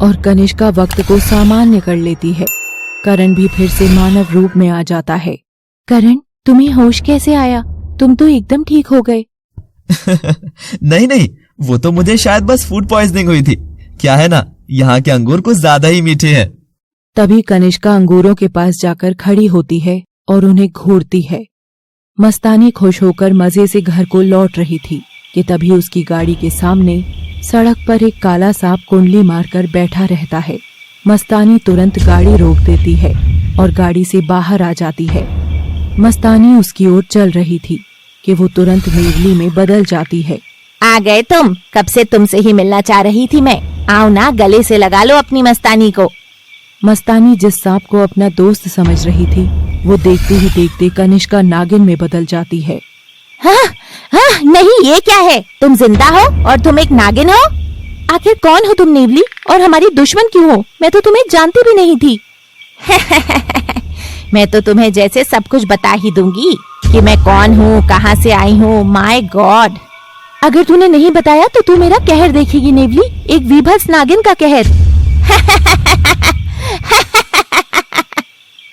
और कनिष्का वक्त को सामान्य कर लेती है। करण भी फिर से मानव रूप में आ जाता है। करण, तुम्हें होश कैसे आया? तुम तो एकदम ठीक हो गए। नहीं नहीं, वो तो मुझे शायद बस फूड पॉइजनिंग हुई थी। क्या है ना, यहाँ के अंगूर कुछ ज्यादा ही मीठे हैं। तभी कनिष्का अंगूरों के पास जाकर खड़ी होती है और उन्हें घूरती है। मस्तानी खुश होकर मजे से घर को लौट रही थी कि तभी उसकी गाड़ी के सामने सड़क पर एक काला सांप कुंडली मारकर बैठा रहता है। मस्तानी तुरंत गाड़ी रोक देती है और गाड़ी से बाहर आ जाती है। मस्तानी उसकी ओर चल रही थी कि वो तुरंत नेवली में बदल जाती है। आ गए तुम? कब से तुमसे ही मिलना चाह रही थी मैं। आओ ना, गले से लगा लो अपनी मस्तानी को। मस्तानी जिस सांप को अपना दोस्त समझ रही थी, वो देखते ही देखते कनिष्का नागिन में बदल जाती है। हाँ, हाँ, नहीं, ये क्या है? तुम जिंदा हो और तुम एक नागिन हो? आखिर कौन हो तुम नेवली, और हमारी दुश्मन क्यों हो? मैं तो तुम्हें जानती भी नहीं थी। मैं तो तुम्हें जैसे सब कुछ बता ही दूंगी कि मैं कौन हूँ, कहाँ से आई हूँ। My God! अगर तूने नहीं बताया तो तू मेरा कहर देखेगी नेवली, एक विभत्स नागिन का कहर।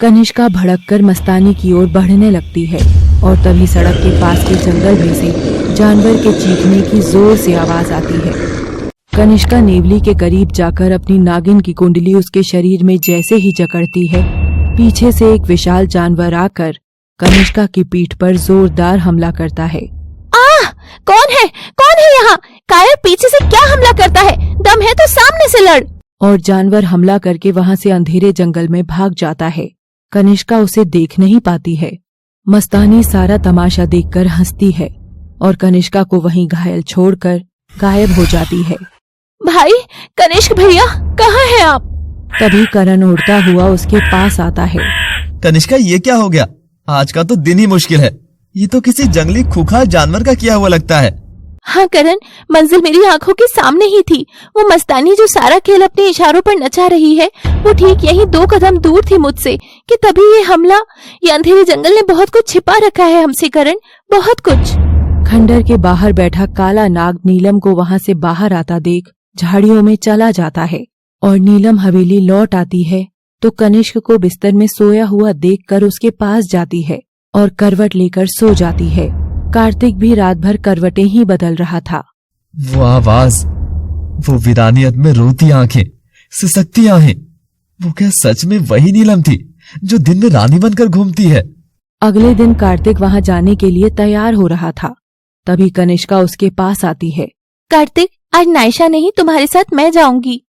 कनिष्का भड़ककर मस्तानी की ओर बढ़ने लगती है और तभी सड़क के पास के जंगल में से जानवर के चीखने की जोर से आवाज आती है। कनिष्का नेवली के करीब जाकर अपनी नागिन की कुंडली उसके शरीर में जैसे ही जकड़ती है, पीछे से एक विशाल जानवर आकर कनिष्का की पीठ पर जोरदार हमला करता है। कौन है? कौन है यहाँ? कायर पीछे से क्या हमला करता है? दम है तो सामने से लड़। और जानवर हमला करके वहाँ से अंधेरे जंगल में भाग जाता है। कनिष्का उसे देख नहीं पाती है। मस्तानी सारा तमाशा देखकर हंसती है और कनिष्का को वहीं घायल छोड़कर गायब हो जाती है। भाई, कनिष्क भैया, कहाँ हैं आप? तभी करण उड़ता हुआ उसके पास आता है। कनिष्का, ये क्या हो गया? आज का तो दिन ही मुश्किल है। ये तो किसी जंगली खूंखार जानवर का किया हुआ लगता है। हाँ करण, मंजिल मेरी आंखों के सामने ही थी। वो मस्तानी जो सारा खेल अपने इशारों पर नचा रही है, वो ठीक यहीं 2 कदम दूर थी मुझसे कि तभी ये हमला। ये अंधेरे जंगल ने बहुत कुछ छिपा रखा है हमसे करण, बहुत कुछ। खंडर के बाहर बैठा काला नाग नीलम को वहाँ से बाहर आता देख झाड़ियों में चला जाता है और नीलम हवेली लौट आती है तो कनिष्क को बिस्तर में सोया हुआ देखकर उसके पास जाती है और करवट लेकर सो जाती है। कार्तिक भी रात भर करवटें ही बदल रहा था। वो आवाज, वो वीरानियत में रोती आंखें, सिसकती आहें, वो क्या सच में वही नीलम थी जो दिन में रानी बनकर घूमती है? अगले दिन कार्तिक वहाँ जाने के लिए तैयार हो रहा था। तभी कनिष्का उसके पास आती है। कार्तिक, आज नायशा नहीं, तुम्हारे साथ मैं जाऊंगी।